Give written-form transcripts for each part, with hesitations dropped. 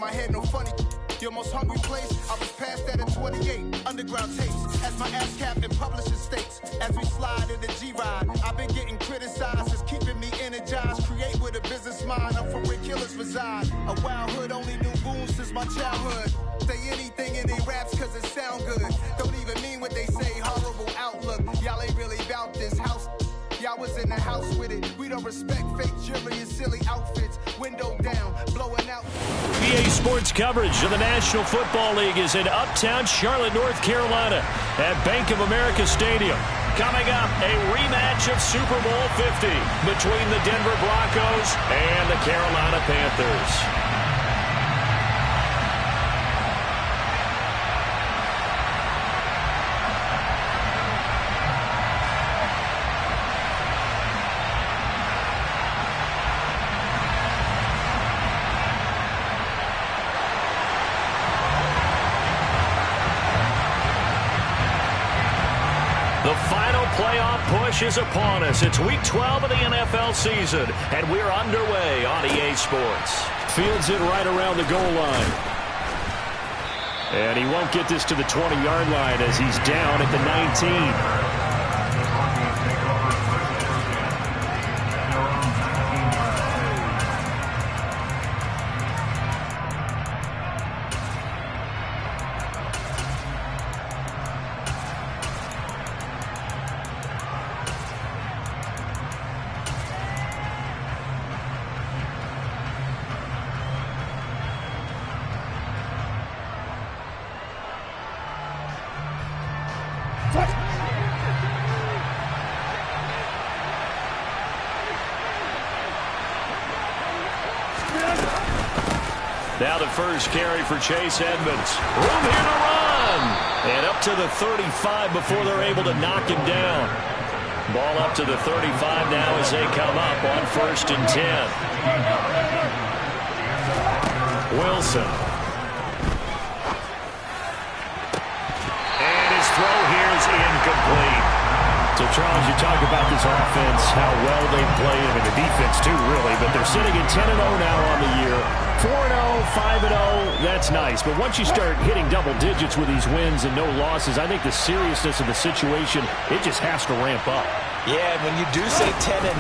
my head, no funny. Your most hungry place, I was past that at 28. Underground tapes, as my ass cap in publishing states. As we slide in the G-Ride, I've been getting criticized. It's keeping me energized. Create with a business mind. I'm from where killers reside. A wild hood, only knew goons since my childhood. Say anything in they raps cause it sound good. Don't even mean what they say, horrible outlook. Y'all ain't really about this house. Y'all was in the house with it. We don't respect fake jewelry and silly outfits. Window down, blowing out. EA Sports coverage of the National Football League is in Uptown Charlotte, North Carolina at Bank of America Stadium. Coming up, a rematch of Super Bowl 50 between the Denver Broncos and the Carolina Panthers. The final playoff push is upon us. It's Week 12 of the NFL season, and we're underway on EA Sports. Fields it right around the goal line. And he won't get this to the 20-yard line as he's down at the 19. Now the first carry for Chase Edmonds. Room here to run. And up to the 35 before they're able to knock him down. Ball up to the 35 now as they come up on 1st and 10. Wilson. And his throw here is incomplete. So, Charles, you talk about this offense, how well they played, and the defense too, really, but they're sitting at 10-0 now on the year. 4-0, 5-0, that's nice. But once you start hitting double digits with these wins and no losses, I think the seriousness of the situation, it just has to ramp up. Yeah, and when you do say 10-0,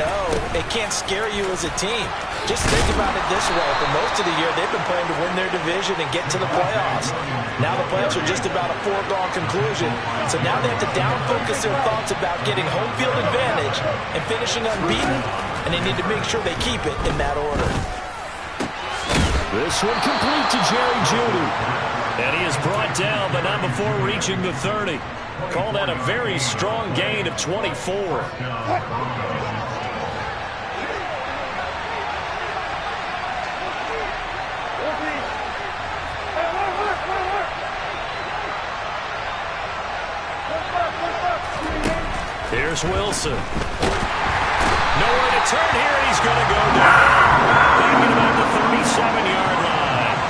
it can't scare you as a team. Just think about it this way. For most of the year, they've been playing to win their division and get to the playoffs. Now the playoffs are just about a foregone conclusion. So now they have to down-focus their thoughts about getting home field advantage and finishing unbeaten, and they need to make sure they keep it in that order. This one complete to Jerry Jeudy. And he is brought down, but not before reaching the 30. Call that a very strong gain of 24. Here's Wilson. Nowhere to turn here, and he's going to go down. Back at about the 37-yard line.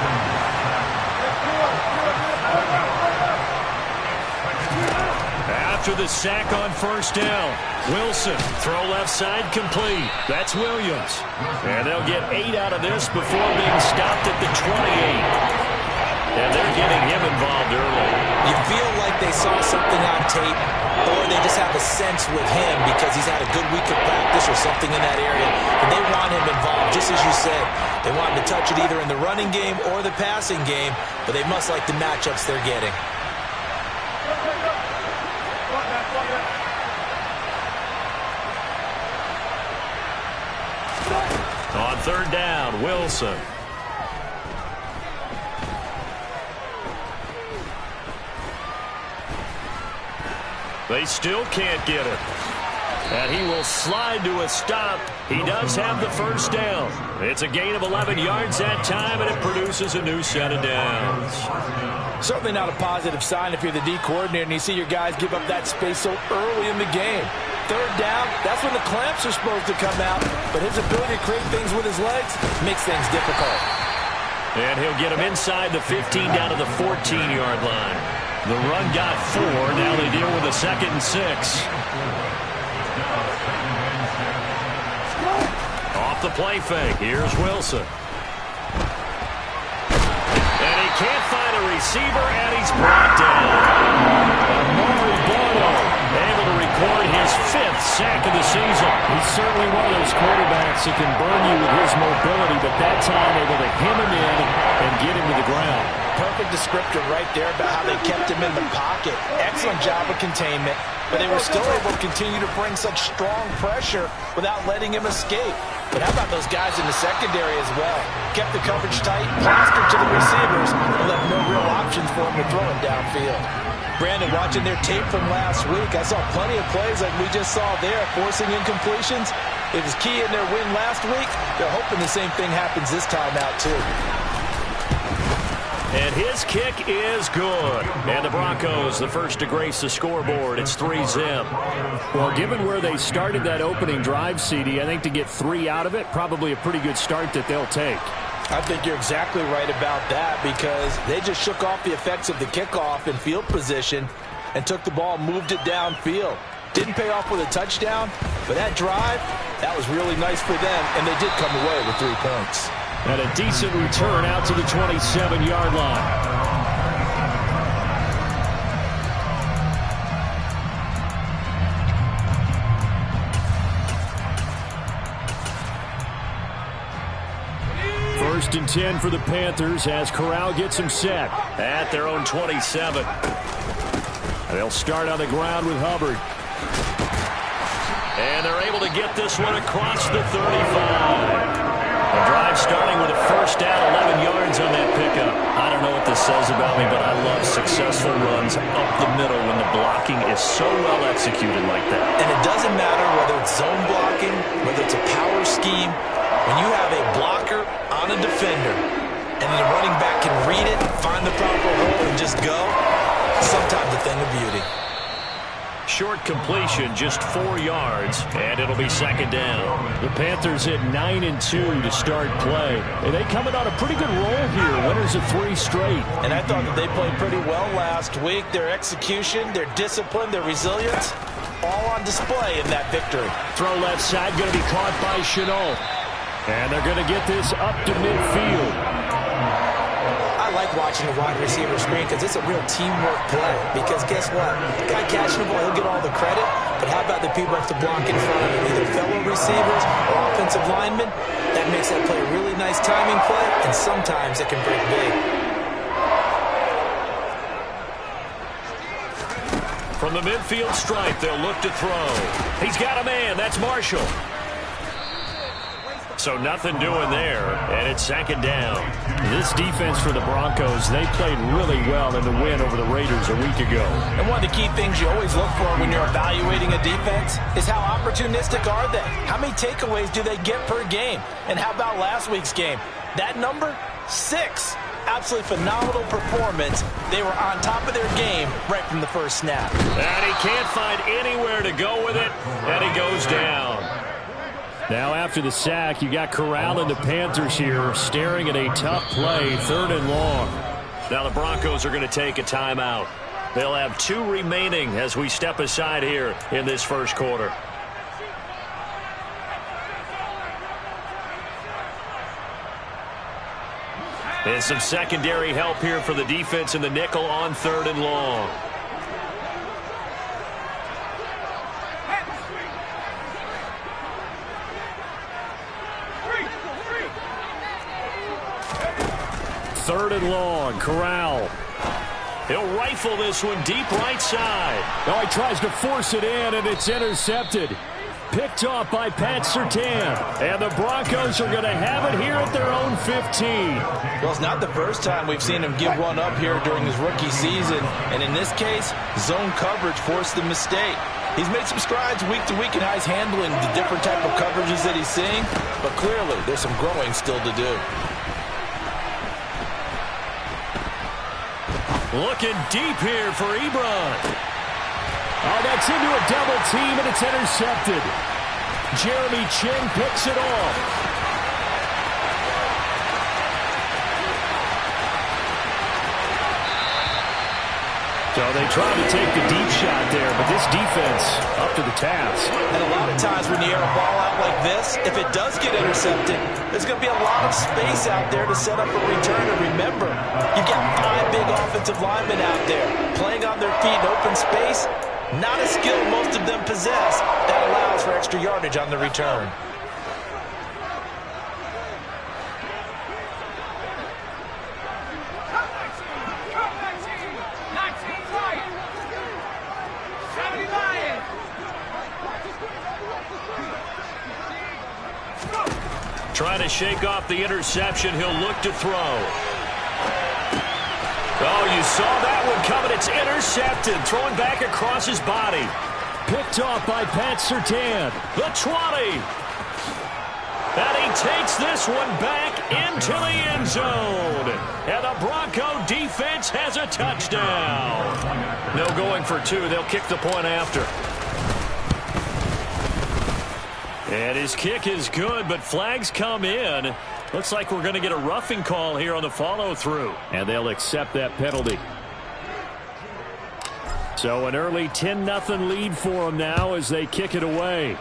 After the sack on 1st down, Wilson, throw left side, complete. That's Williams. And they'll get 8 out of this before being stopped at the 28. And they're getting him involved early. You feel like they saw something on tape, or they just have a sense with him because he's had a good week of practice or something in that area, and they want him involved. Just as you said, they want him to touch it either in the running game or the passing game, but they must like the matchups they're getting. On 3rd down, Wilson. They still can't get it. And he will slide to a stop. He does have the 1st down. It's a gain of 11 yards that time, and it produces a new set of downs. Certainly not a positive sign if you're the D coordinator and you see your guys give up that space so early in the game. 3rd down, that's when the clamps are supposed to come out, but his ability to create things with his legs makes things difficult. And he'll get him inside the 15 down to the 14-yard line. The run got 4. Now they deal with a 2nd and 6. Off the play fake. Here's Wilson. receiver, and he's brought down. Amari Bono able to record his 5th sack of the season. He's certainly one of those quarterbacks that can burn you with his mobility, but that time able to hem him in and get him to the ground. Perfect descriptor right there about how they kept him in the pocket. Excellent job of containment, but they were still able to continue to bring such strong pressure without letting him escape. But how about those guys in the secondary as well? Kept the coverage tight, plastered to the receivers, and left no real options for him to throw him downfield. Brandon, watching their tape from last week, I saw plenty of plays like we just saw there, forcing incompletions. It was key in their win last week. They're hoping the same thing happens this time out, too. And his kick is good. And the Broncos, the first to grace the scoreboard. It's 3-zip. Well, given where they started that opening drive, CD, I think to get 3 out of it, probably a pretty good start that they'll take. I think you're exactly right about that because they just shook off the effects of the kickoff in field position and took the ball and moved it downfield. Didn't pay off with a touchdown, but that drive, that was really nice for them, and they did come away with 3 points. And a decent return out to the 27-yard line. First and 10 for the Panthers as Corral gets him set. At their own 27. They'll start on the ground with Hubbard. And they're able to get this one across the 35. The drive starting with a first down, 11 yards on that pickup. I don't know what this says about me, but I love successful runs up the middle when the blocking is so well executed like that. And it doesn't matter whether it's zone blocking, whether it's a power scheme. When you have a blocker on a defender, and then the running back can read it, find the proper hole, and just go, sometimes a thing of beauty. Short completion, just 4 yards, and it'll be second down. The Panthers at 9-2 to start play. And they coming on a pretty good roll here, winners of 3 straight. And I thought that they played pretty well last week. Their execution, their discipline, their resilience, all on display in that victory. Throw left side, going to be caught by Shenault. And they're going to get this up to midfield. I like watching the wide receiver screen because it's a real teamwork play. Because guess what? The guy catching the ball, he'll get all the credit. But how about the people have to block in front of him, either fellow receivers or offensive linemen? That makes that play a really nice timing play, and sometimes it can break big. From the midfield stripe, they'll look to throw. He's got a man. That's Marshall. So nothing doing there, and it's second down. This defense for the Broncos, they played really well in the win over the Raiders a week ago. And one of the key things you always look for when you're evaluating a defense is how opportunistic are they? How many takeaways do they get per game? And how about last week's game? That number, 6. Absolutely phenomenal performance. They were on top of their game right from the first snap. And he can't find anywhere to go with it, and he goes down. Now after the sack, you got Corral and the Panthers here staring at a tough play, 3rd and long. Now the Broncos are going to take a timeout. They'll have 2 remaining as we step aside here in this first quarter. And some secondary help here for the defense in the nickel on 3rd and long. Third and long, Corral. He'll rifle this one deep right side. Oh, he tries to force it in, and it's intercepted. Picked off by Pat Surtain. And the Broncos are going to have it here at their own 15. Well, it's not the first time we've seen him give one up here during his rookie season. And in this case, zone coverage forced the mistake. He's made some strides week to week in how he's handling the different type of coverages that he's seeing. But clearly, there's some growing still to do. Looking deep here for Ebron. Oh, that's into a double team, and it's intercepted. Jeremy Chinn picks it off. So they tried to take the deep shot there, but this defense up to the task. And a lot of times when you air a ball out like this, if it does get intercepted, there's going to be a lot of space out there to set up a return. And remember, you've got 5 big offensive linemen out there. Playing on their feet in open space, not a skill most of them possess. That allows for extra yardage on the return. Trying to shake off the interception. He'll look to throw. Oh, you saw that one coming. It's intercepted. Throwing back across his body. Picked off by Pat Surtain. The 20. And he takes this one back into the end zone. And the Bronco defense has a touchdown. No going for two. They'll kick the point after. And his kick is good, but flags come in. Looks like we're going to get a roughing call here on the follow-through. And they'll accept that penalty. So an early 10-0 lead for them now as they kick it away.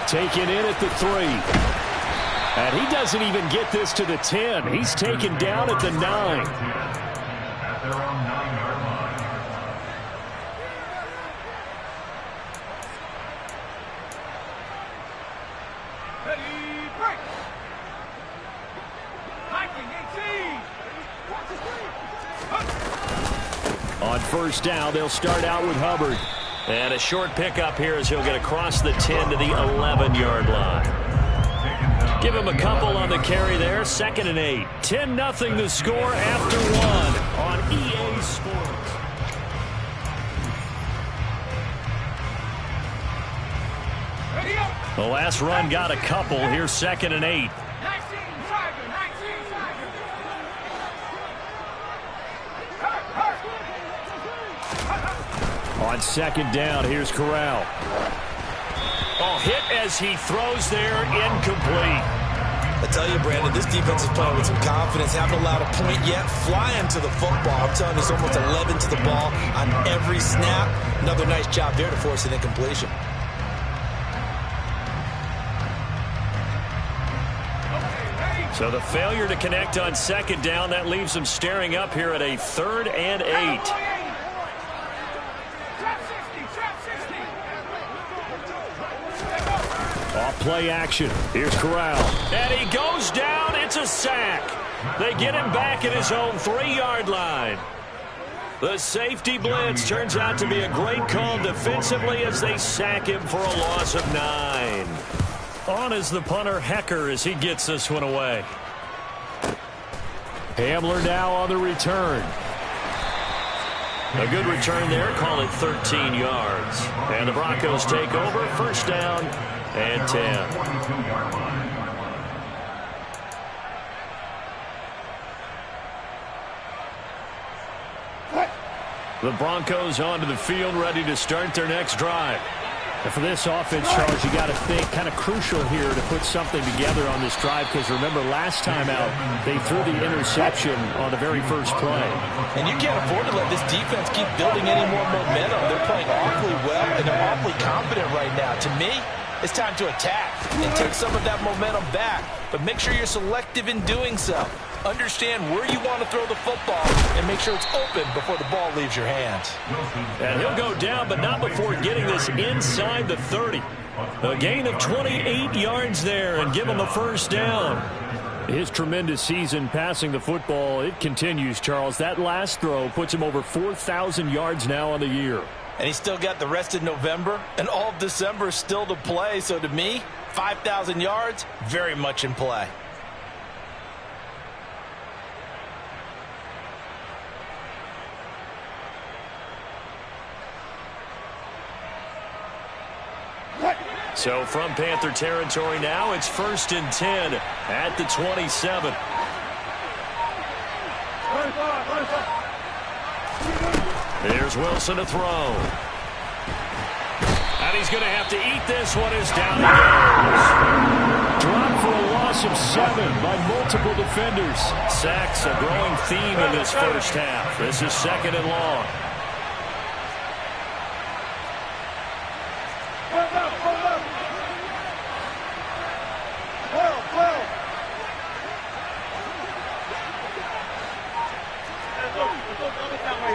Taken in at the 3. And he doesn't even get this to the 10. He's taken down at the 9. On first down, they'll start out with Hubbard. And a short pickup here as he'll get across the 10 to the 11-yard line. Give him a couple on the carry there. 2nd and 8. 10-0 the score after 1 on EA Sports. The last run got a couple. Here's 2nd and 8. On 2nd down, here's Corral. Oh, hit as he throws there, incomplete. I tell you, Brandon, this defense is playing with some confidence. Haven't allowed a point yet. Flying to the football. I'm telling you, it's almost 11 to the ball on every snap. Another nice job there to force an incompletion. So the failure to connect on 2nd down, that leaves them staring up here at a 3rd and 8. Off-play action. Here's Corral. And he goes down. It's a sack. They get him back at his own 3-yard line. The safety blitz turns out to be a great call defensively as they sack him for a loss of 9. On is the punter, Hecker, as he gets this one away. Hamler now on the return. A good return there. Call it 13 yards. And the Broncos take over. First down and 10. The Broncos onto the field, ready to start their next drive. And for this offense, Charles, you got to think kind of crucial here to put something together on this drive, because remember last time out they threw the interception on the very first play. And you can't afford to let this defense keep building any more momentum. They're playing awfully well, and they're awfully confident right now. To me, it's time to attack and take some of that momentum back. But make sure you're selective in doing so. Understand where you want to throw the football and make sure it's open before the ball leaves your hands. And he'll go down, but not before getting this inside the 30. A gain of 28 yards there and give him a first down. His tremendous season passing the football, it continues, Charles. That last throw puts him over 4,000 yards now on the year. And he's still got the rest of November and all of December still to play. So to me, 5,000 yards, very much in play. So from Panther territory now, it's 1st and 10 at the 27. There's Wilson to throw. And he's going to have to eat this one as down he goes. Dropped for a loss of 7 by multiple defenders. Sacks, a growing theme in this first half. This is 2nd and long.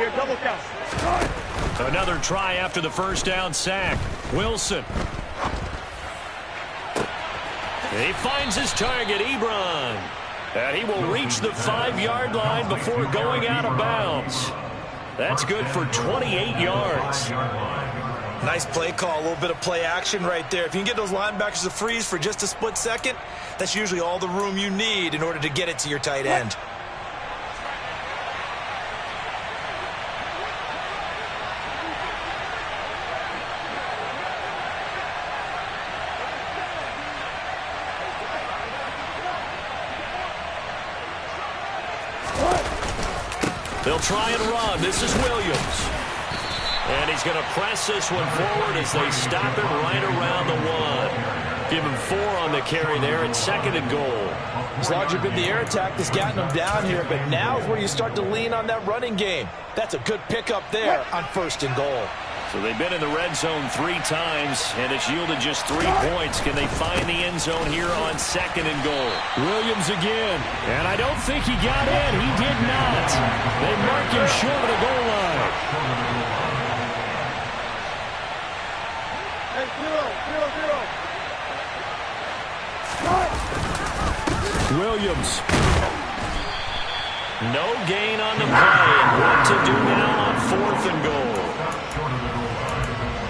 here. Double count. Another try after the first down sack. Wilson. He finds his target, Ebron. And he will reach the 5-yard line before going out of bounds. That's good for 28 yards. Nice play call, a little bit of play action right there. If you can get those linebackers to freeze for just a split second, that's usually all the room you need in order to get it to your tight end. They'll try and run. This is Williams. And he's going to press this one forward as they stop it right around the 1. Give him 4 on the carry there, and 2nd and goal. As long as you've been the air attack that's gotten them down here, but now is where you start to lean on that running game. That's a good pickup there on 1st and goal. So they've been in the red zone 3 times, and it's yielded just 3 points. Can they find the end zone here on 2nd and goal? Williams again. And I don't think he got in. He did not. They mark him short of the goal line. Hey, 0-0-0. Williams. No gain on the play, and what to do now on 4th and goal?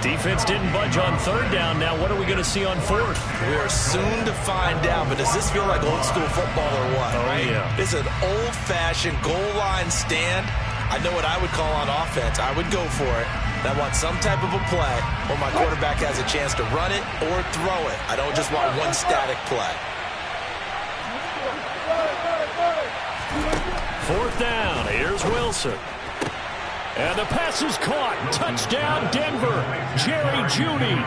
Defense didn't budge on 3rd down. Now what are we going to see on 4th? We are soon to find out, but does this feel like old school football or what? Oh, right? Yeah. It's an old-fashioned goal line stand. I know what I would call on offense. I would go for it. I want some type of a play where my quarterback has a chance to run it or throw it. I don't just want one static play. 4th down. Here's Wilson. And the pass is caught. Touchdown, Denver. Jerry Jeudy.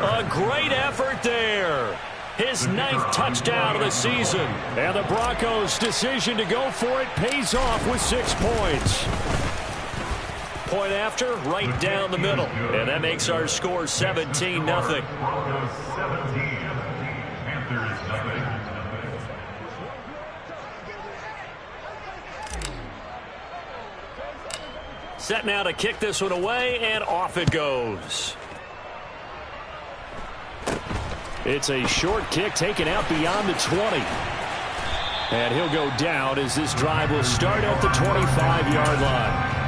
A great effort there. His 9th touchdown of the season. And the Broncos' decision to go for it pays off with 6 points. Point after, right down the middle. And that makes our score 17-0. Panthers 0. Set now to kick this one away, and off it goes. It's a short kick taken out beyond the 20. And he'll go down as this drive will start at the 25-yard line.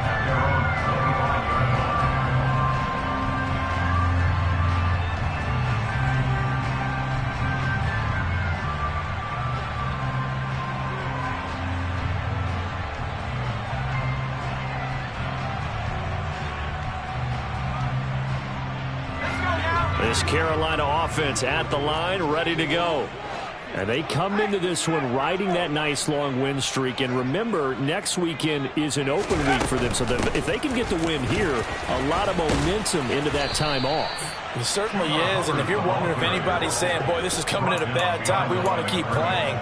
This Carolina offense at the line, ready to go. And they come into this one riding that nice long win streak. And remember, next weekend is an open week for them. So if they can get the win here, a lot of momentum into that time off. It certainly is. And if you're wondering if anybody's saying, boy, this is coming at a bad time, we want to keep playing,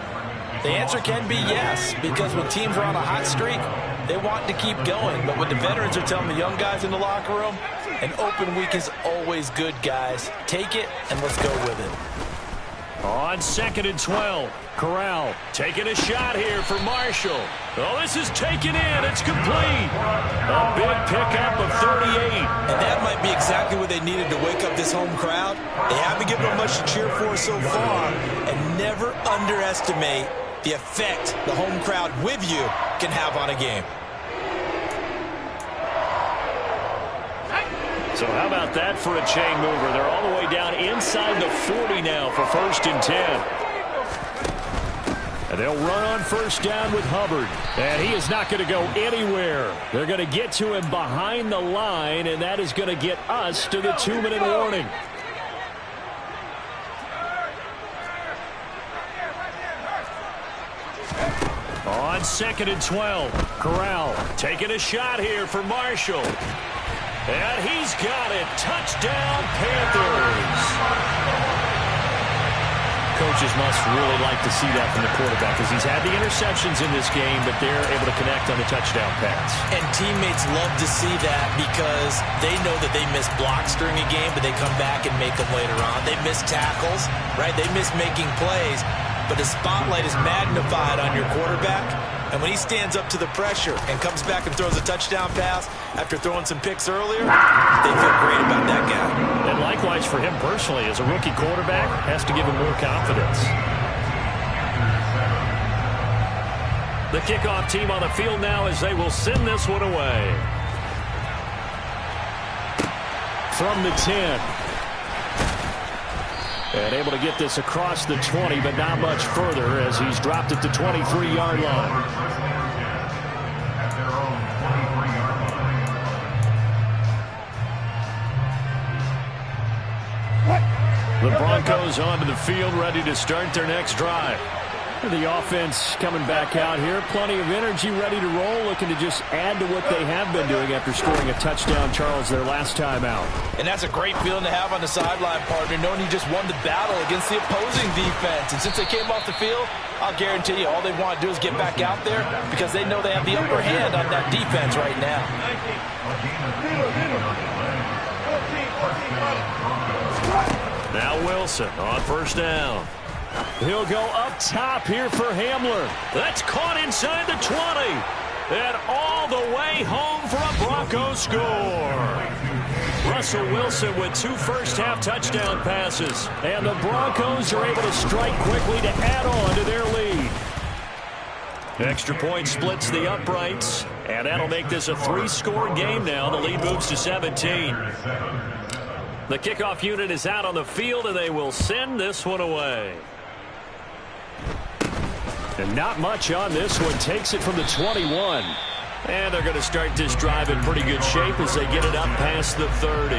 the answer can be yes. Because when teams are on a hot streak, they want to keep going. But what the veterans are telling the young guys in the locker room, an open week is always good, guys. Take it, and let's go with it. On 2nd and 12, Corral taking a shot here for Marshall. Oh, this is taken in. It's complete. A big pickup of 38. And that might be exactly what they needed to wake up this home crowd. They haven't given them much to cheer for so far. And never underestimate the effect the home crowd with you can have on a game. So how about that for a chain mover? They're all the way down inside the 40 now for 1st and 10. And they'll run on 1st down with Hubbard. And he is not going to go anywhere. They're going to get to him behind the line, and that is going to get us to the 2-minute warning. On 2nd and 12, Corral taking a shot here for Marshall. And he's got it. Touchdown, Panthers. Coaches must really like to see that from the quarterback because he's had the interceptions in this game, but they're able to connect on the touchdown pass. And teammates love to see that because they know that they miss blocks during a game, but they come back and make them later on. They miss tackles, right? They miss making plays. But the spotlight is magnified on your quarterback. And when he stands up to the pressure and comes back and throws a touchdown pass after throwing some picks earlier, they feel great about that guy. And likewise for him personally, as a rookie quarterback, has to give him more confidence. The kickoff team on the field now as they will send this one away. From the 10. And able to get this across the 20, but not much further as he's dropped it to 23-yard line. The Broncos onto the field, ready to start their next drive. The offense coming back out here. Plenty of energy, ready to roll, looking to just add to what they have been doing after scoring a touchdown, Charles, their last time out. And that's a great feeling to have on the sideline, partner, knowing you just won the battle against the opposing defense. And since they came off the field, I'll guarantee you all they want to do is get back out there because they know they have the upper hand on that defense right now. Now Wilson on first down. He'll go up top here for Hamler. That's caught inside the 20. And all the way home for a Broncos score. Russell Wilson with 2 first-half touchdown passes. And the Broncos are able to strike quickly to add on to their lead. Extra point splits the uprights. And that'll make this a 3-score game now. The lead moves to 17. The kickoff unit is out on the field, and they will send this one away. And not much on this one. Takes it from the 21. And they're going to start this drive in pretty good shape as they get it up past the 30.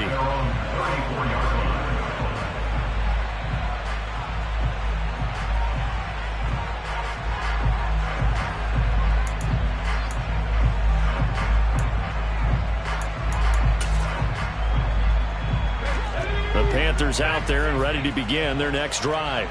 The Panthers out there and ready to begin their next drive.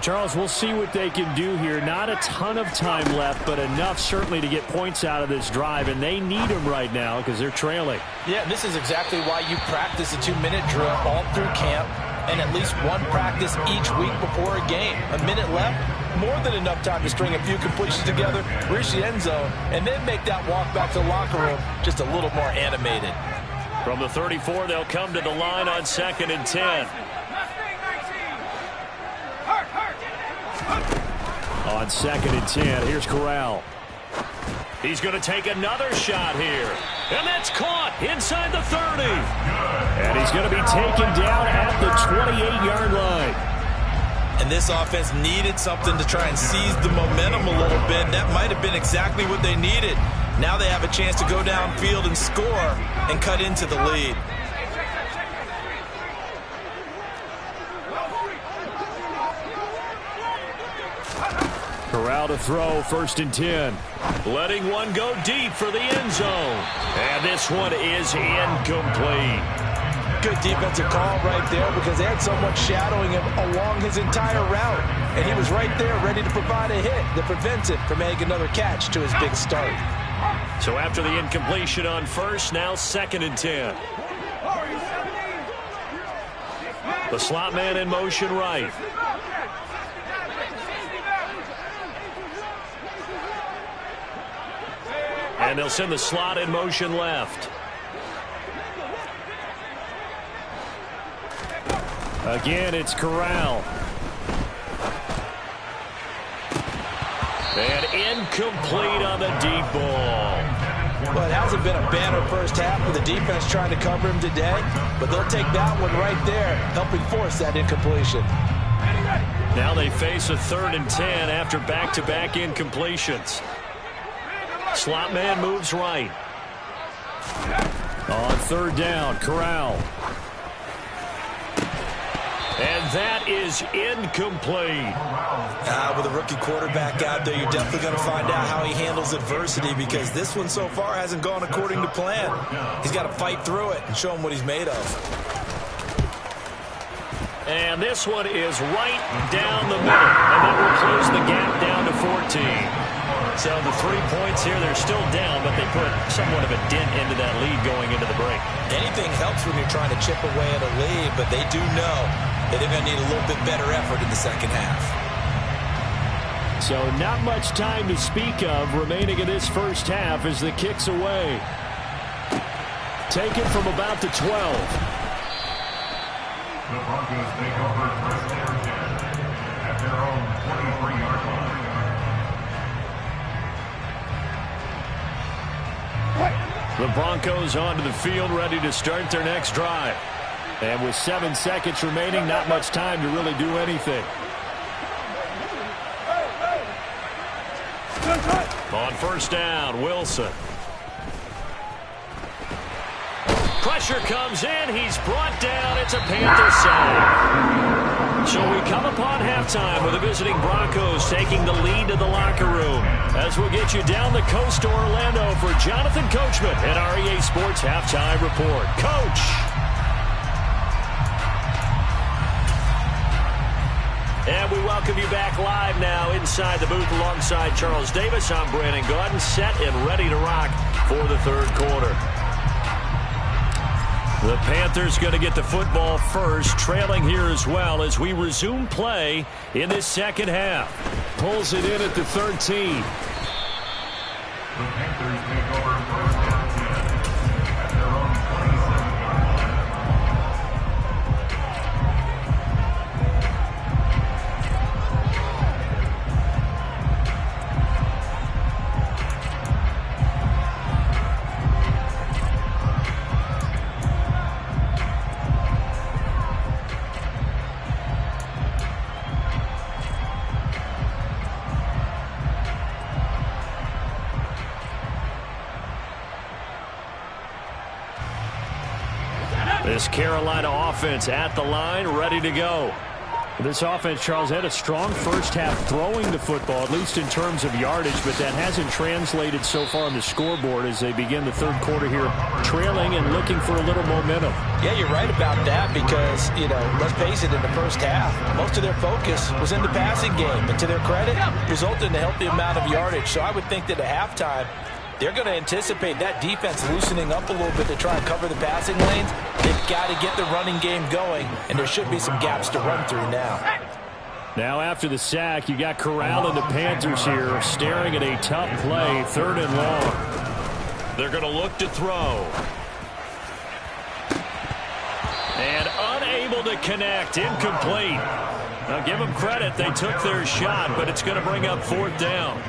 Charles, we'll see what they can do here. Not a ton of time left, but enough certainly to get points out of this drive, and they need them right now because they're trailing. Yeah, this is exactly why you practice a 2-minute drill all through camp and at least one practice each week before a game. A minute left, more than enough time to string a few completions together, reach the end zone, and then make that walk back to the locker room just a little more animated. From the 34, they'll come to the line on 2nd and 10. On 2nd and 10, here's Corral. He's going to take another shot here. And that's caught inside the 30. And he's going to be taken down at the 28-yard line. And this offense needed something to try and seize the momentum a little bit. That might have been exactly what they needed. Now they have a chance to go downfield and score and cut into the lead. Corral to throw, 1st and 10. Letting one go deep for the end zone. And this one is incomplete. Good defensive call right there because they had someone shadowing him along his entire route. And he was right there ready to provide a hit that prevents him from making another catch to his big start. So after the incompletion on 1st, now 2nd and 10. The slot man in motion right. And they'll send the slot in motion left. Again, it's Corral. And incomplete on the deep ball. Well, it hasn't been a banner first half with the defense trying to cover him today, but they'll take that one right there, helping force that incompletion. Now they face a 3rd and 10 after back-to-back incompletions. Slot man moves right. On 3rd down, Corral. And that is incomplete. With a rookie quarterback out there, you're definitely going to find out how he handles adversity because this one so far hasn't gone according to plan. He's got to fight through it and show him what he's made of. And this one is right down the middle. And that will close the gap down to 14. So the 3 points here, they're still down, but they put somewhat of a dent into that lead going into the break. Anything helps when you're trying to chip away at a lead, but they do know that they're going to need a little bit better effort in the second half. So not much time to speak of remaining in this first half as the kick's away. Taken from about the 12. The Broncos take over first down 10 at their own 23-yard line. The Broncos onto the field, ready to start their next drive. And with 7 seconds remaining, not much time to really do anything. On first down, Wilson. Pressure comes in. He's brought down. It's a Panther sack. So we come upon halftime with the visiting Broncos taking the lead to the locker room. As we'll get you down the coast to Orlando for Jonathan Coachman at REA Sports Halftime Report. Coach. And we welcome you back live now inside the booth alongside Charles Davis. I'm Brandon Gaudin, set and ready to rock for the third quarter. The Panthers going to get the football first, trailing here as well as we resume play in this second half. Pulls it in at the 13. The Panthers take over first down 10 at their own 27-yard line. This Carolina offense at the line, ready to go. This offense, Charles, had a strong first half throwing the football, at least in terms of yardage, but that hasn't translated so far on the scoreboard as they begin the third quarter here, trailing and looking for a little momentum. Yeah, you're right about that because, let's face it, in the first half, most of their focus was in the passing game. And to their credit, resulted in a healthy amount of yardage. So I would think that at halftime, they're going to anticipate that defense loosening up a little bit to try and cover the passing lanes. They've got to get the running game going, and there should be some gaps to run through now. Now after the sack, you got Corral and the Panthers here staring at a tough play, 3rd and long. They're going to look to throw. And unable to connect, incomplete. Now give them credit, they took their shot, but it's going to bring up 4th down.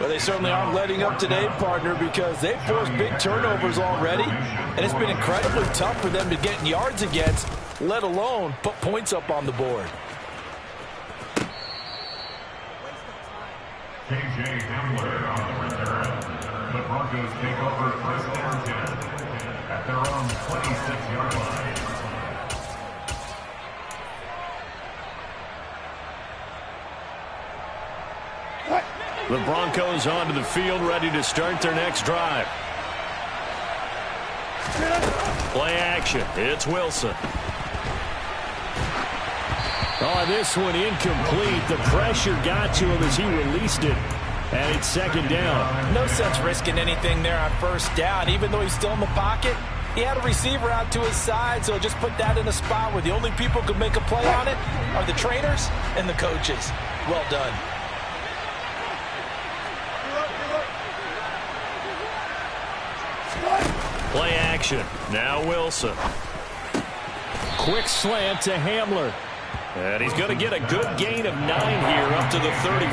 Well, they certainly aren't letting up today, partner, because they've forced big turnovers already, and it's been incredibly tough for them to get yards against, let alone put points up on the board. K.J. Hamler on the return. The Broncos take over first down 10 at their own 26-yard line. The Broncos onto the field, ready to start their next drive. Play action. It's Wilson. Oh, this one incomplete. The pressure got to him as he released it. And it's 2nd down. No sense risking anything there on first down. Even though he's still in the pocket, he had a receiver out to his side, so just put that in a spot where the only people who can make a play on it are the trainers and the coaches. Well done. Play action. Now Wilson. Quick slant to Hamler. And he's going to get a good gain of 9 here up to the 34.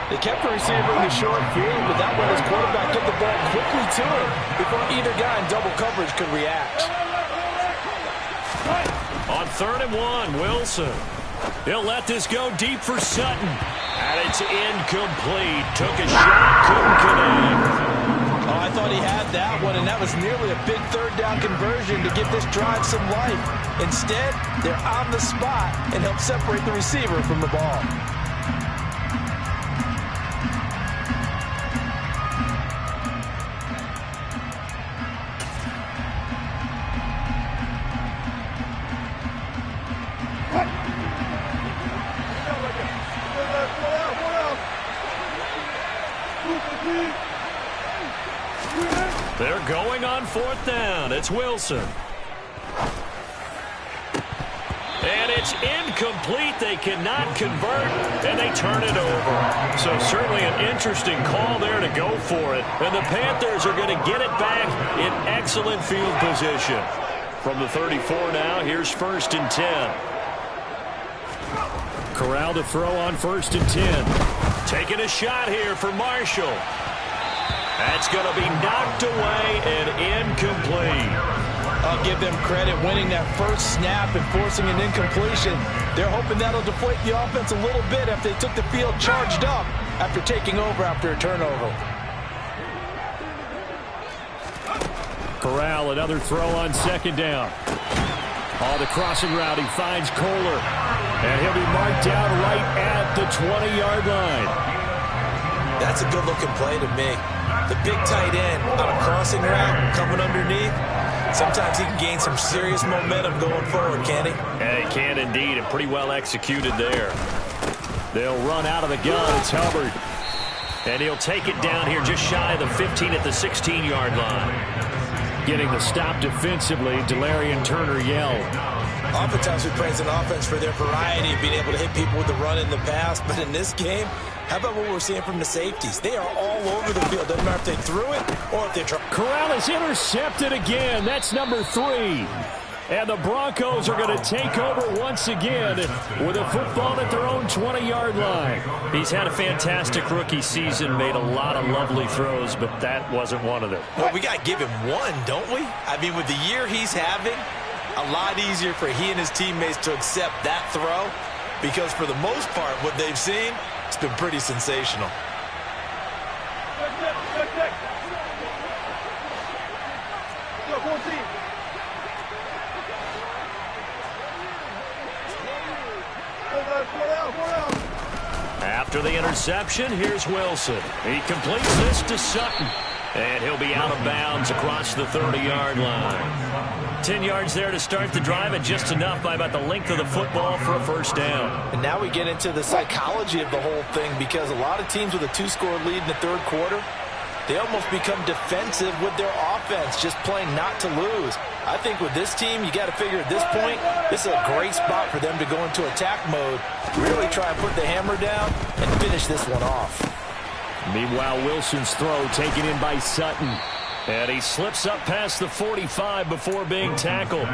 They kept the receiver in the short field, but that one his quarterback get the ball quickly to him before either guy in double coverage could react. On 3rd and 1, Wilson. He'll let this go deep for Sutton. And it's incomplete. Took a shot, couldn't connect. Oh, I thought he had that one, and that was nearly a big 3rd down conversion to give this drive some life. Instead, they're on the spot and help separate the receiver from the ball. They're going on 4th down. It's Wilson. And it's incomplete. incomplete. They cannot convert, and they turn it over. So certainly an interesting call there to go for it. And the Panthers are going to get it back in excellent field position. From the 34 now, here's 1st and 10. Corral to throw on 1st and 10. Taking a shot here for Marshall. That's going to be knocked away and incomplete. I'll give them credit winning that first snap and forcing an incompletion. They're hoping that'll deflate the offense a little bit after they took the field charged up after taking over after a turnover. Corral, another throw on 2nd down. On the crossing route, he finds Kohler. And he'll be marked down right at the 20-yard line. That's a good-looking play to me. The big tight end on a crossing route coming underneath. Sometimes he can gain some serious momentum going forward, can't he? Yeah, he can indeed, and pretty well executed there. They'll run out of the gun. It's Hubbard. And he'll take it down here just shy of the 15 at the 16-yard line. Getting the stop defensively, Delarian Turner yelled. Oftentimes we praise an offense for their variety of being able to hit people with the run in the pass, but in this game, how about what we're seeing from the safeties? They are all over the field. Doesn't matter if they threw it or if they tried. Corral is intercepted again. That's number 3. And the Broncos are going to take over once again with a football at their own 20-yard line. He's had a fantastic rookie season, made a lot of lovely throws, but that wasn't one of them. Well, we got to give him one, don't we? I mean, with the year he's having, a lot easier for he and his teammates to accept that throw because for the most part, what they've seen, it's been pretty sensational. After the interception, here's Wilson. He completes this to Sutton. And he'll be out of bounds across the 30-yard line. 10 yards there to start the drive, and just enough by about the length of the football for a first down. And now we get into the psychology of the whole thing because a lot of teams with a 2-score lead in the third quarter, they almost become defensive with their offense, just playing not to lose. I think with this team, you got to figure at this point, this is a great spot for them to go into attack mode, really try and put the hammer down and finish this one off. Meanwhile, Wilson's throw taken in by Sutton. And he slips up past the 45 before being tackled.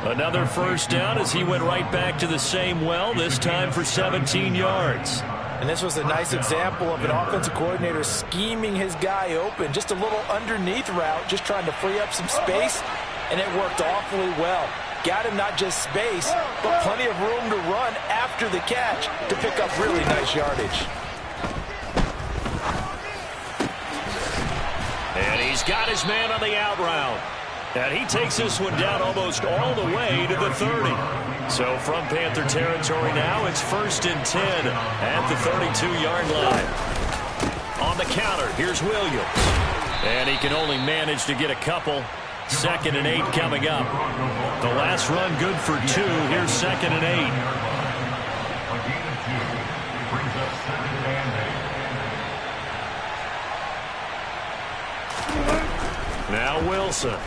Another first down as he went right back to the same well, this time for 17 yards. And this was a nice example of an offensive coordinator scheming his guy open. Just a little underneath route, just trying to free up some space, and it worked awfully well. Got him not just space, but plenty of room to run after the catch to pick up really nice yardage. And he's got his man on the out route. And he takes this one down almost all the way to the 30. So from Panther territory now, it's 1st and 10 at the 32-yard line. On the counter, here's Williams. And he can only manage to get a couple. 2nd and 8 coming up. The last run good for 2. Here's 2nd and 8. A gain of 2 brings up 2nd and 8. Now Wilson.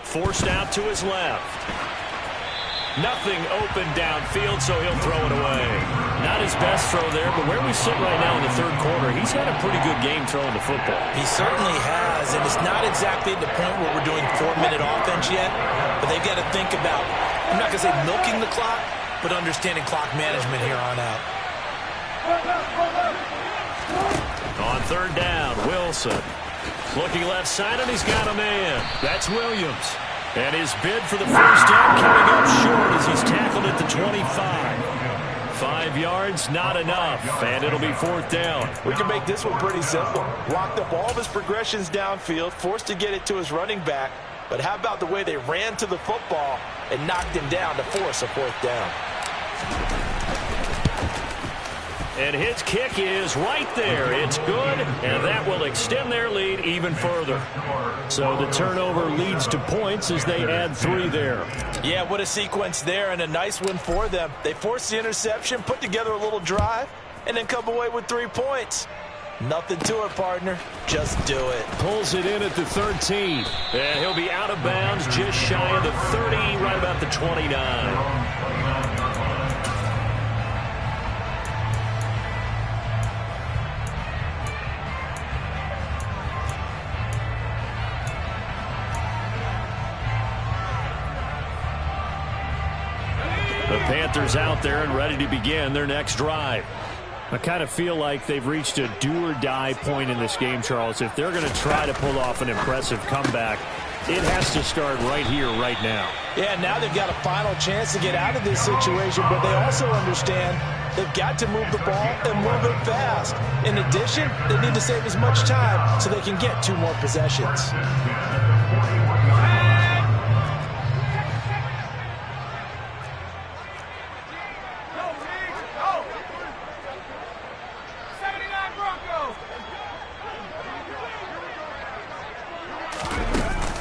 Forced out to his left. Nothing open downfield, so he'll throw it away. Not his best throw there, but where we sit right now in the third quarter, he's had a pretty good game throwing the football. He certainly has, and it's not exactly at the point where we're doing 4-minute offense yet, but they've got to think about, I'm not going to say milking the clock, but understanding clock management here on out. On 3rd down, Wilson. Looking left side, and he's got a man. That's Williams. And his bid for the first down coming up short as he's tackled at the 25. 5 yards, not enough, and it'll be 4th down. We can make this one pretty simple. Blocked up all of his progressions downfield, forced to get it to his running back. But how about the way they ran to the football and knocked him down to force a 4th down? And his kick is right there. It's good, and that will extend their lead even further. So the turnover leads to points as they add 3 there. Yeah, what a sequence there, and a nice one for them. They force the interception, put together a little drive, and then come away with 3 points. Nothing to it, partner. Just do it. Pulls it in at the 13. And he'll be out of bounds just shy of the 30, right about the 29. Panthers out there and ready to begin their next drive. I kind of feel like they've reached a do-or-die point in this game, Charles. If they're going to try to pull off an impressive comeback, it has to start right here, right now. Yeah, now they've got a final chance to get out of this situation, but they also understand they've got to move the ball and move it fast. In addition, they need to save as much time so they can get 2 more possessions.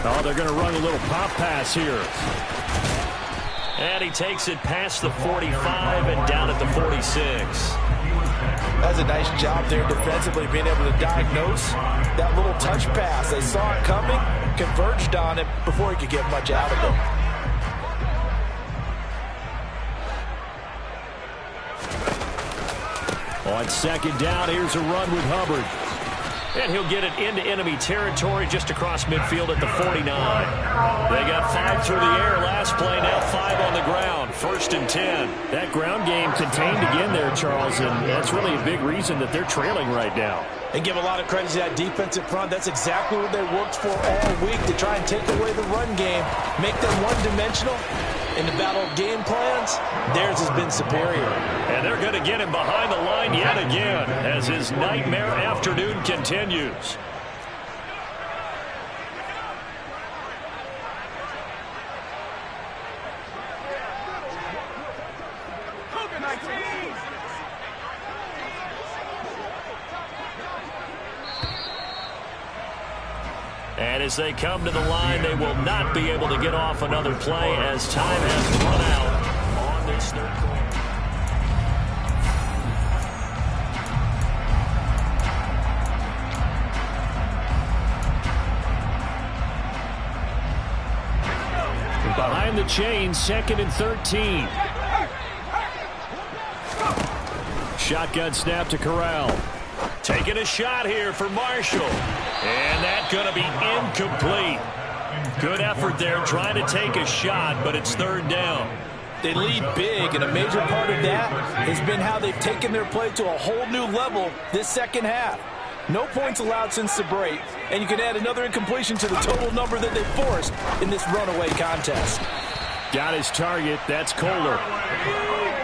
Oh, they're going to run a little pop pass here. And he takes it past the 45 and down at the 46. That's a nice job there defensively, being able to diagnose that little touch pass. They saw it coming, converged on it before he could get much out of it. On second down, here's a run with Hubbard. And he'll get it into enemy territory just across midfield at the 49. They got 5 through the air last play, now 5 on the ground. 1st and 10. That ground game contained again there, Charles, and that's really a big reason that they're trailing right now. And give a lot of credit to that defensive front. That's exactly what they worked for all week, to try and take away the run game, make them one-dimensional. In the battle of game plans, theirs has been superior. And they're going to get him behind the line yet again as his nightmare afternoon continues. And as they come to the line, they will not be able to get off another play as time has run out on this 3rd quarter. Behind the chain, 2nd and 13. Shotgun snap to Corral. Taking a shot here for Marshall. And that's going to be incomplete. Good effort there trying to take a shot, but it's 3rd down. They lead big, and a major part of that has been how they've taken their play to a whole new level this second half. No points allowed since the break, and you can add another incompletion to the total number that they forced in this runaway contest. Got his target. That's Kohler.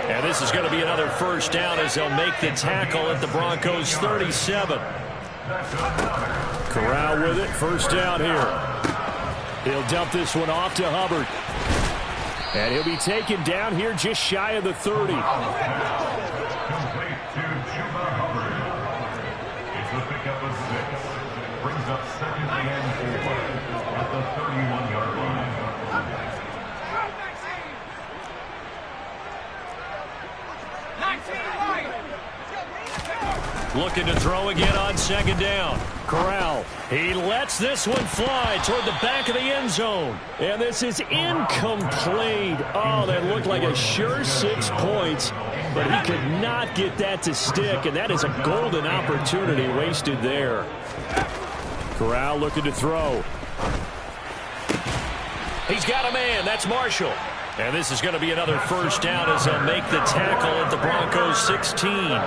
And this is going to be another 1st down as they'll make the tackle at the Broncos' 37. Corral with it. 1st down here. He'll dump this one off to Hubbard. And he'll be taken down here just shy of the 30. Complete to Chuba Hubbard. It's a pickup of 6. Brings up 2nd and 4 at the 31-yard line. Looking to throw again on 2nd down. Corral. He lets this one fly toward the back of the end zone. And this is incomplete. Oh, that looked like a sure 6 points. But he could not get that to stick. And that is a golden opportunity wasted there. Corral looking to throw. He's got a man. That's Marshall. And this is going to be another 1st down as they'll make the tackle at the Broncos' 16.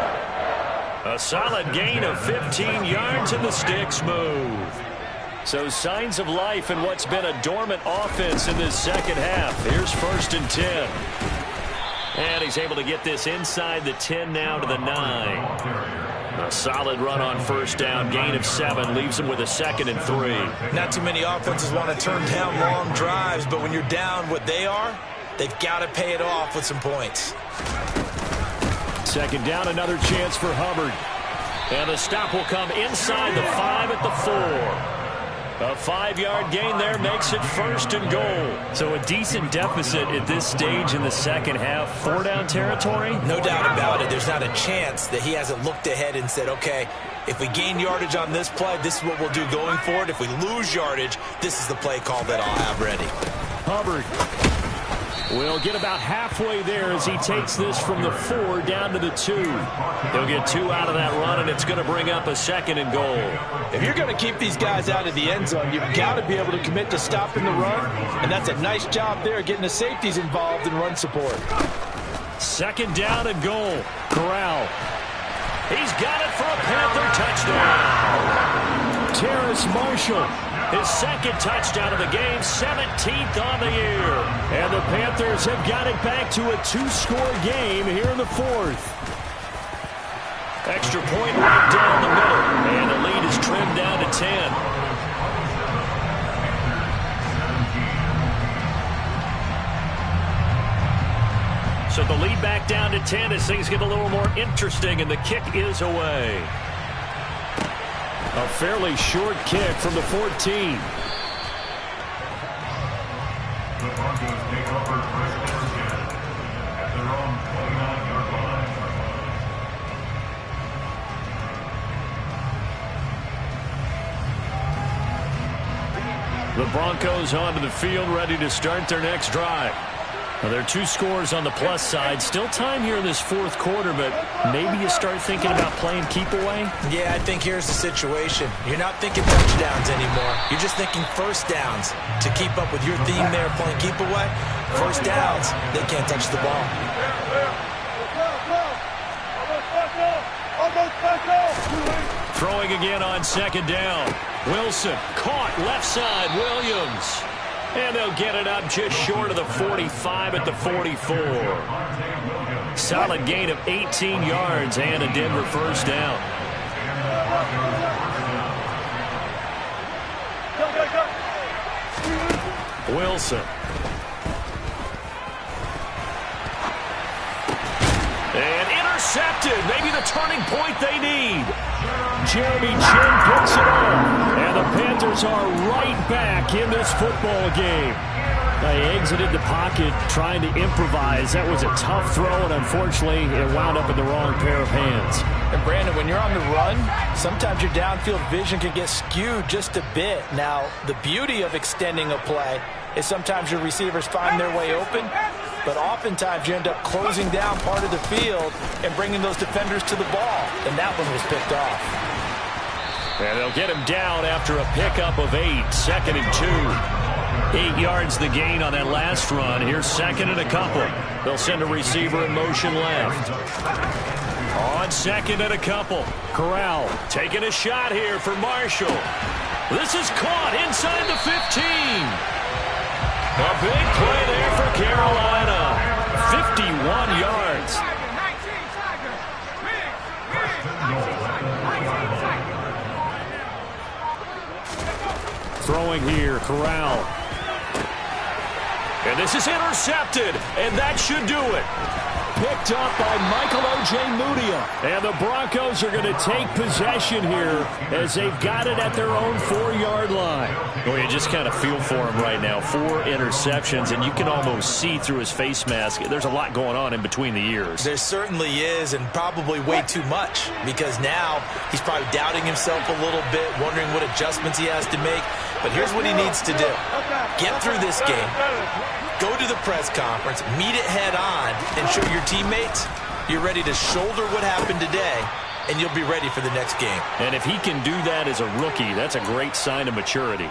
A solid gain of 15 yards and the sticks move. So signs of life in what's been a dormant offense in this second half. Here's 1st and 10. And he's able to get this inside the 10 now to the 9. A solid run on 1st down, gain of 7, leaves him with a 2nd and 3. Not too many offenses want to turn down long drives, but when you're down what they are, they've got to pay it off with some points. 2nd down, another chance for Hubbard. And the stop will come inside the 5 at the 4. A 5-yard gain there makes it 1st and goal. So a decent deficit at this stage in the second half. 4-down territory? No doubt about it. There's not a chance that he hasn't looked ahead and said, okay, if we gain yardage on this play, this is what we'll do going forward. If we lose yardage, this is the play call that I'll have ready. Hubbard will get about halfway there as he takes this from the 4 down to the 2. He'll get 2 out of that run, and it's going to bring up a 2nd and goal. If you're going to keep these guys out of the end zone, you've got to be able to commit to stopping the run, and that's a nice job there getting the safeties involved in run support. Second down and goal. Corral. He's got it for a Panther touchdown. Terrace Marshall, his second touchdown of the game, 17th on the year. And the Panthers have got it back to a 2-score game here in the fourth. Extra point right down the middle. And the lead is trimmed down to 10. So the lead back down to 10 as things get a little more interesting, and the kick is away. A fairly short kick from the 14. The Broncos take over first and 10 at their own 29-yard line. The Broncos onto the field, ready to start their next drive. Well, there are 2 scores on the plus side. Still time here in this fourth quarter, but maybe you start thinking about playing keep away? Yeah, I think here's the situation. You're not thinking touchdowns anymore. You're just thinking first downs. To keep up with your theme there, playing keep away, first downs, they can't touch the ball. Throwing again on second down. Wilson caught left side. Williams. And they'll get it up just short of the 45 at the 44. Solid gain of 18 yards and a Denver first down. Wilson. And intercepted. Maybe the turning point they need. Jeremy Chinn picks it up. And the Panthers are right back in this football game. They exited the pocket trying to improvise. That was a tough throw, and unfortunately, it wound up in the wrong pair of hands. And Brandon, when you're on the run, sometimes your downfield vision can get skewed just a bit. Now, the beauty of extending a play is sometimes your receivers find their way open, but oftentimes you end up closing down part of the field and bringing those defenders to the ball, and that one was picked off. And they'll get him down after a pickup of 8, 2nd and 2. 8 yards the gain on that last run. Here's 2nd and a couple. They'll send a receiver in motion left. On 2nd and a couple. Corral taking a shot here for Marshall. This is caught inside the 15. A big play there for Carolina. 51 yards. Throwing here, Corral. And this is intercepted, and that should do it. Picked up by Michael Ojemudia. And the Broncos are going to take possession here as they've got it at their own 4-yard line. Well, you just kind of feel for him right now. 4 interceptions, and you can almost see through his face mask. There's a lot going on in between the ears. There certainly is, and probably way too much, because now he's probably doubting himself a little bit, wondering what adjustments he has to make. But here's what he needs to do. Get through this game. Go to the press conference, meet it head on, and show your teammates you're ready to shoulder what happened today, and you'll be ready for the next game. And if he can do that as a rookie, that's a great sign of maturity.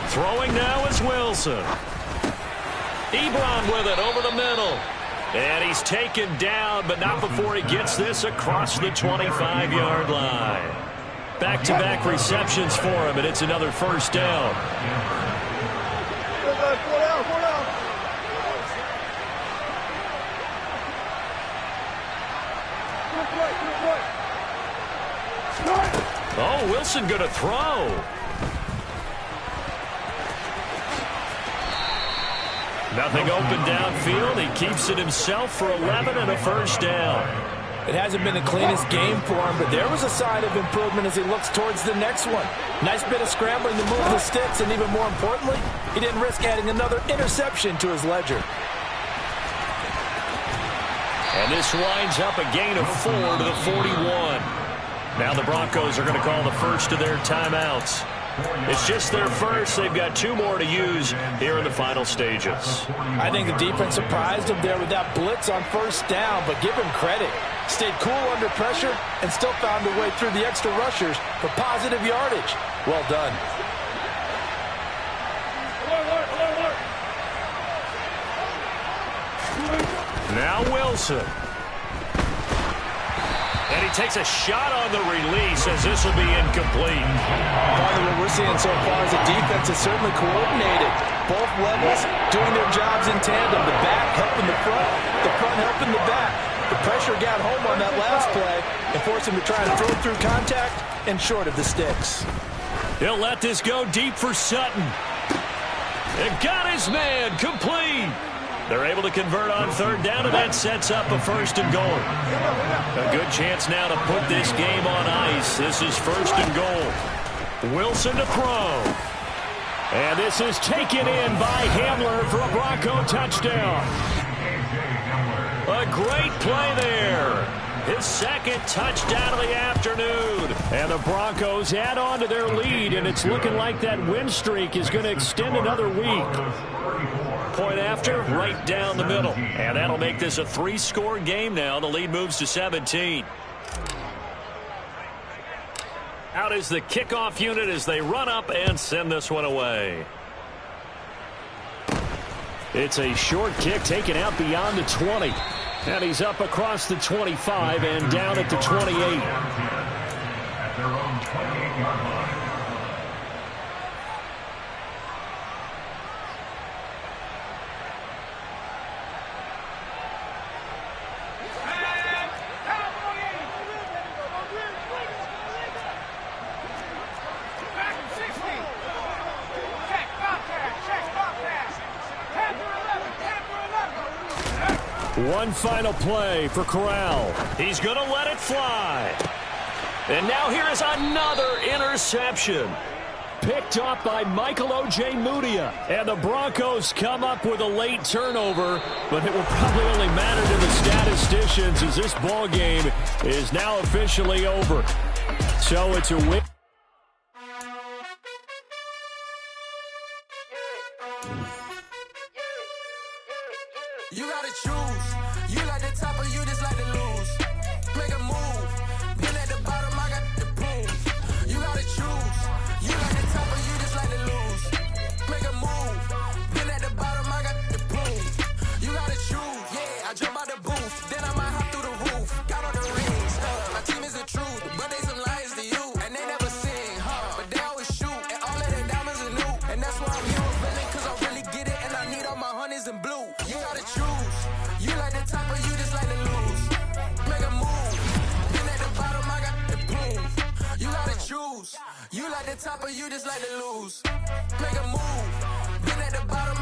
Throwing now is Wilson. Ebron with it over the middle. And he's taken down, but not before he gets this across the 25-yard line. Back-to-back receptions for him, and it's another first down. Oh, Wilson going to throw. Nothing open downfield. He keeps it himself for 11 and a first down. It hasn't been the cleanest game for him, but there was a sign of improvement as he looks towards the next one. Nice bit of scrambling to move the sticks, and even more importantly, he didn't risk adding another interception to his ledger. And this winds up a gain of 4 to the 41. Now the Broncos are going to call the first of their timeouts. It's just their first. They've got 2 more to use here in the final stages. I think the defense surprised him there with that blitz on first down, but give him credit. Stayed cool under pressure and still found a way through the extra rushers for positive yardage. Well done. Now Wilson. And he takes a shot on the release as this will be incomplete. Part of what we're seeing so far is the defense is certainly coordinated. Both levels doing their jobs in tandem. The back helping the front helping the back. The pressure got home on that last play and forced him to try and throw through contact and short of the sticks. He'll let this go deep for Sutton. And got his man complete. They're able to convert on third down, and that sets up a 1st and goal. A good chance now to put this game on ice. This is 1st and goal. Wilson to throw. And this is taken in by Hamler for a Bronco touchdown. A great play there. His 2nd touchdown of the afternoon. And the Broncos add on to their lead, and it's looking like that win streak is going to extend another week. Point after, right down the middle. And that'll make this a 3-score game now. The lead moves to 17. Out is the kickoff unit as they run up and send this one away. It's a short kick taken out beyond the 20. And he's up across the 25 and down at the 28. At their own 28-yard line. One final play for Corral. He's going to let it fly. And now here is another interception. Picked off by Michael Ojemudia. And the Broncos come up with a late turnover, but it will probably only matter to the statisticians as this ball game is now officially over. So it's a win. You gotta choose. You like the top or you just like to lose. Make a move. Been at the bottom, I got the proof. You gotta choose. You like the top or you just like to lose. Make a move. Been at the bottom, I got the proof. You gotta choose. Yeah, I jump out the booth. Then I might hop through the roof. Got on the rings. My team is the truth. But they some liars to you. And they never sing, but they always shoot. And all of their diamonds are new. And that's why I'm here with feeling, cause I really get it. And I need all my honeys in blue. You gotta choose. You like the top or you just like to lose. Make a move. Been at the bottom, I got the proof. You gotta choose. You like the top or you just like to lose. Make a move. Been at the bottom.